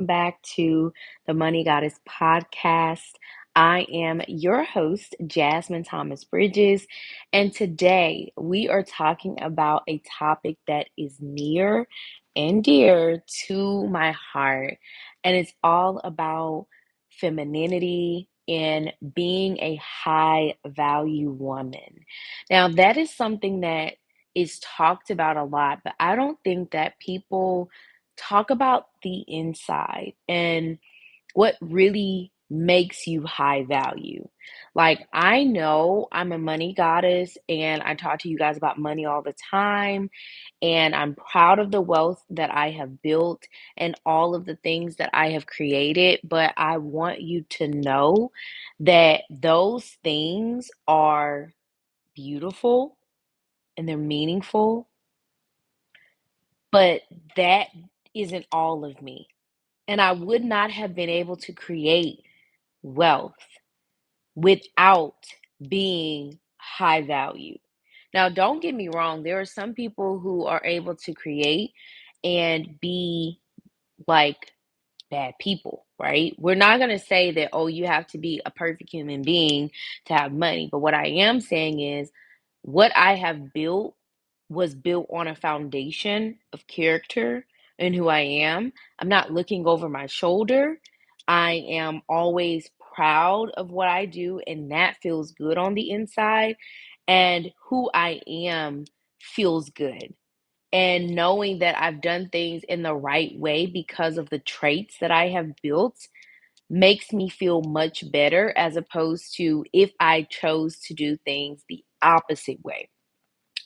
back to the Money Goddess podcast. I am your host, Jasmine Thomas Bridges, and today we are talking about a topic that is near and dear to my heart, and it's all about femininity and being a high value woman. Now, that is something that is talked about a lot, but I don't think that people talk about the inside and what really makes you high value. Like, I know I'm a money goddess and I talk to you guys about money all the time, and I'm proud of the wealth that I have built and all of the things that I have created. But I want you to know that those things are beautiful and they're meaningful, but that isn't all of me. And I would not have been able to create wealth without being high value. Now, don't get me wrong, there are some people who are able to create and be like bad people, right? We're not going to say that, oh, you have to be a perfect human being to have money. But what I am saying is what I have built was built on a foundation of character and who I am. I'm not looking over my shoulder. I am always proud of what I do, and that feels good on the inside. And who I am feels good, and knowing that I've done things in the right way because of the traits that I have built makes me feel much better as opposed to if I chose to do things the opposite way.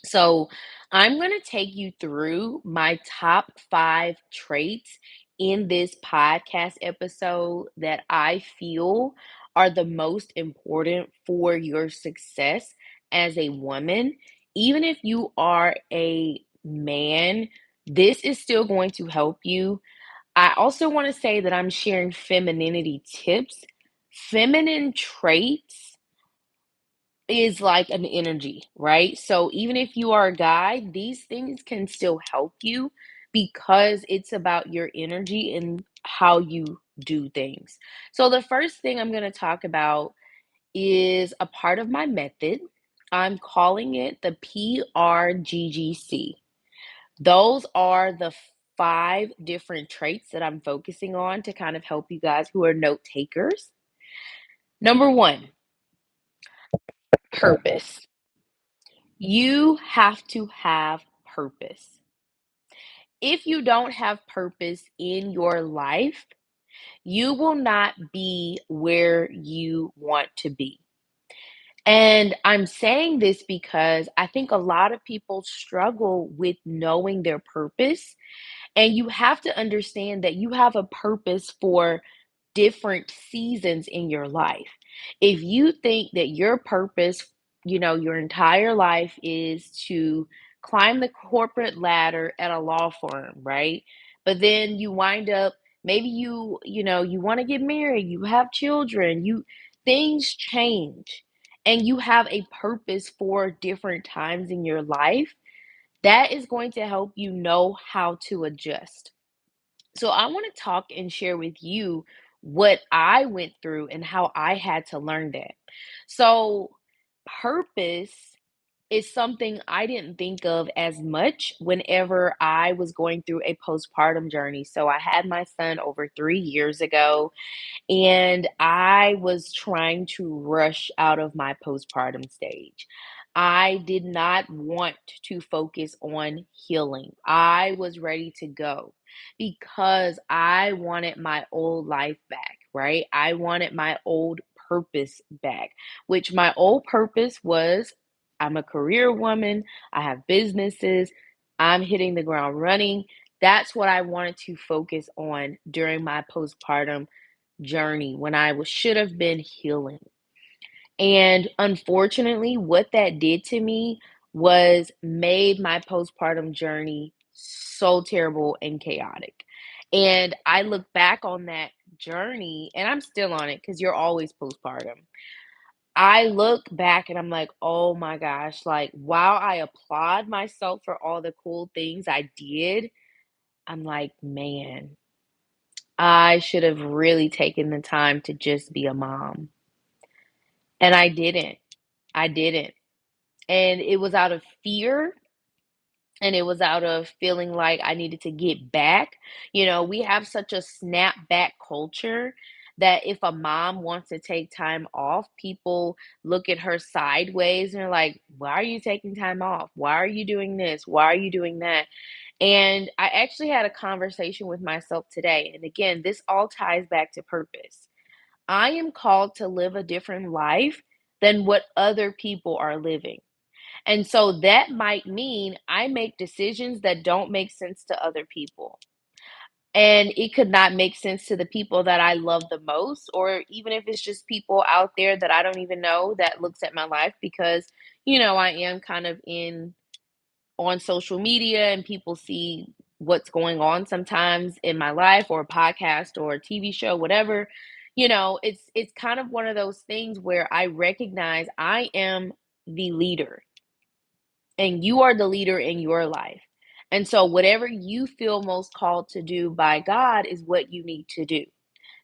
So, I'm going to take you through my top 5 traits in this podcast episode that I feel are the most important for your success as a woman. Even if you are a man, this is still going to help you. I also want to say that I'm sharing femininity tips. Feminine traits is like an energy, right? So even if you are a guy, these things can still help you because it's about your energy and how you do things. So the first thing I'm going to talk about is a part of my method. I'm calling it the PRGGC. Those are the 5 different traits that I'm focusing on to kind of help you guys who are note takers. Number 1, purpose. You have to have purpose. If you don't have purpose in your life, you will not be where you want to be. And I'm saying this because I think a lot of people struggle with knowing their purpose. And you have to understand that you have a purpose for different seasons in your life. If you think that your purpose, your entire life is to climb the corporate ladder at a law firm, right? But then you wind up, maybe you want to get married, you have children, things change and you have a purpose for different times in your life. That is going to help you know how to adjust. So I want to talk and share with you what I went through and how I had to learn that. So, purpose is something I didn't think of as much whenever I was going through a postpartum journey. So, I had my son over 3 years ago, and I was trying to rush out of my postpartum stage. I did not want to focus on healing. I was ready to go because I wanted my old life back, right? I wanted my old purpose back, which my old purpose was I'm a career woman, I have businesses, I'm hitting the ground running. That's what I wanted to focus on during my postpartum journey when I should have been healing. And unfortunately, what that did to me was made my postpartum journey so terrible and chaotic. And I look back on that journey, and I'm still on it because you're always postpartum. I look back and I'm like, oh my gosh, like while I applaud myself for all the cool things I did, I'm like, man, I should have really taken the time to just be a mom. And I didn't. I didn't. And it was out of fear and it was out of feeling like I needed to get back. You know, we have such a snap back culture that if a mom wants to take time off, people look at her sideways and are like, why are you taking time off? Why are you doing this? Why are you doing that? And I actually had a conversation with myself today. And again, this all ties back to purpose. I am called to live a different life than what other people are living. And so that might mean I make decisions that don't make sense to other people. And it could not make sense to the people that I love the most, or even if it's just people out there that I don't even know that looks at my life because, I am kind of in on social media and people see what's going on sometimes in my life or a podcast or a TV show, whatever. It's kind of one of those things where I recognize I am the leader and you are the leader in your life. And so, whatever you feel most called to do by God is what you need to do,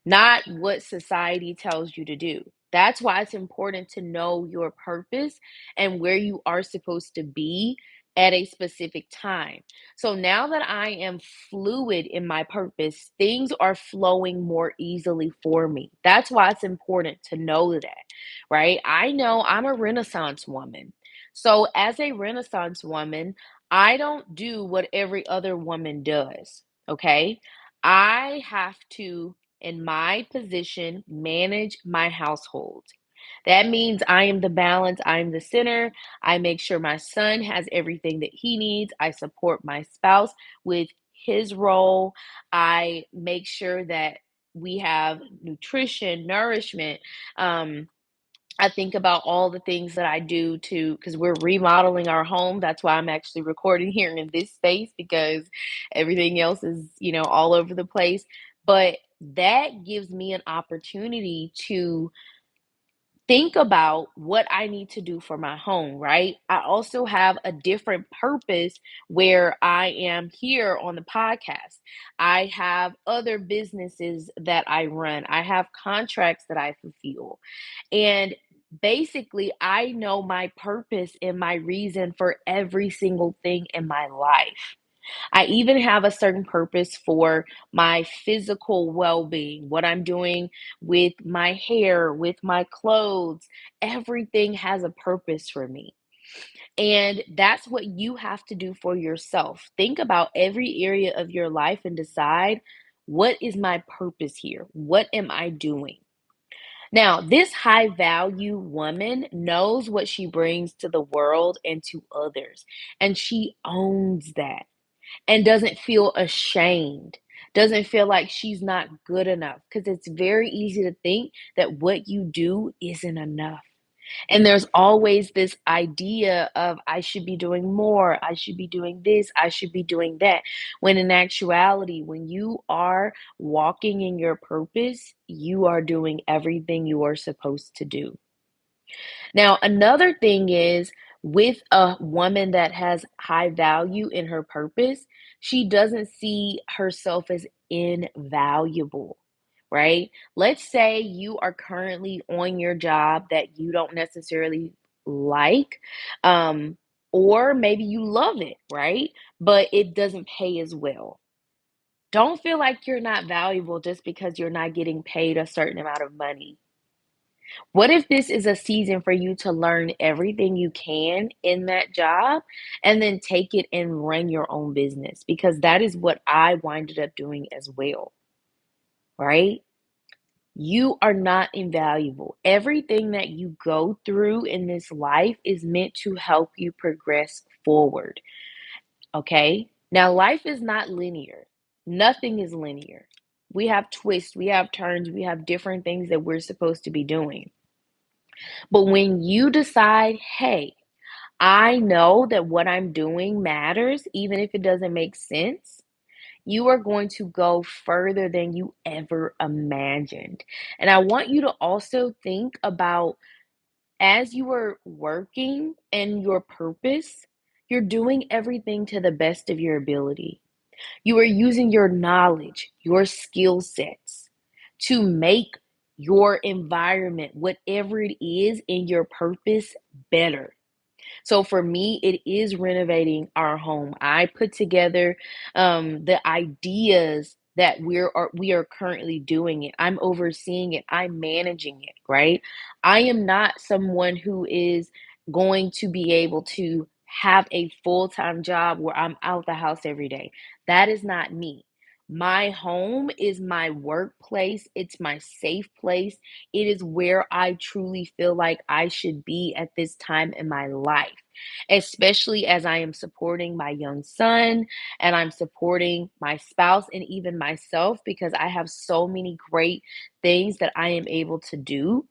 not what society tells you to do. That's why it's important to know your purpose and where you are supposed to be at a specific time. So now that I am fluid in my purpose, things are flowing more easily for me. That's why it's important to know that, right? I know I'm a Renaissance woman. So as a Renaissance woman, I don't do what every other woman does, okay? I have to in my position, manage my household. That means I am the balance, I am the center. I make sure my son has everything that he needs. I support my spouse with his role. I make sure that we have nutrition, nourishment. Um, I think about all the things that I do to because we're remodeling our home. That's why I'm actually recording here in this space because everything else is, all over the place. But that gives me an opportunity to think about what I need to do for my home, right? I also have a different purpose where I am here on the podcast. I have other businesses that I run, I have contracts that I fulfill. And basically, I know my purpose and my reason for every single thing in my life. I even have a certain purpose for my physical well being, what I'm doing with my hair, with my clothes. Everything has a purpose for me. And that's what you have to do for yourself. Think about every area of your life and decide what is my purpose here? What am I doing? Now, this high value woman knows what she brings to the world and to others, and she owns that and doesn't feel ashamed, doesn't feel like she's not good enough because it's very easy to think that what you do isn't enough. And there's always this idea of I should be doing more, I should be doing this, I should be doing that. When in actuality, when you are walking in your purpose, you are doing everything you are supposed to do. Now, another thing is with a woman that has high value in her purpose, she doesn't see herself as invaluable, right? Let's say you are currently on your job that you don't necessarily like, um, or maybe you love it, right? But it doesn't pay as well. Don't feel like you're not valuable just because you're not getting paid a certain amount of money. What if this is a season for you to learn everything you can in that job and then take it and run your own business? Because that is what I winded up doing as well, right? You are not invaluable. Everything that you go through in this life is meant to help you progress forward, okay? Now, life is not linear, nothing is linear. We have twists, we have turns, we have different things that we're supposed to be doing. But when you decide, hey, I know that what I'm doing matters, even if it doesn't make sense, you are going to go further than you ever imagined. And I want you to also think about as you are working and your purpose, you're doing everything to the best of your ability. You are using your knowledge, your skill sets to make your environment, whatever it is in your purpose, better. So for me, it is renovating our home. I put together the ideas that we are currently doing it. I'm overseeing it. I'm managing it, right? I am not someone who is going to be able to have a full-time job where I'm out the house every day. That is not me. My home is my workplace. It's my safe place. It is where I truly feel like I should be at this time in my life, especially as I am supporting my young son and I'm supporting my spouse and even myself because I have so many great things that I am able to do.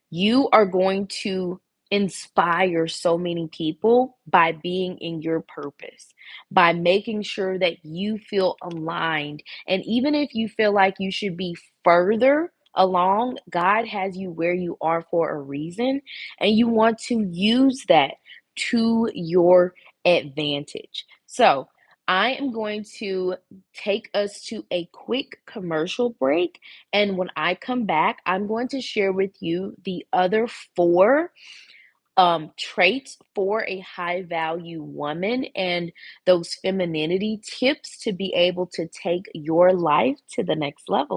You are going to inspire so many people by being in your purpose, by making sure that you feel aligned. And even if you feel like you should be further along, God has you where you are for a reason, and you want to use that to your advantage. So, I am going to take us to a quick commercial break, and when I come back, I'm going to share with you the other four traits for a high value woman and those femininity tips to be able to take your life to the next level.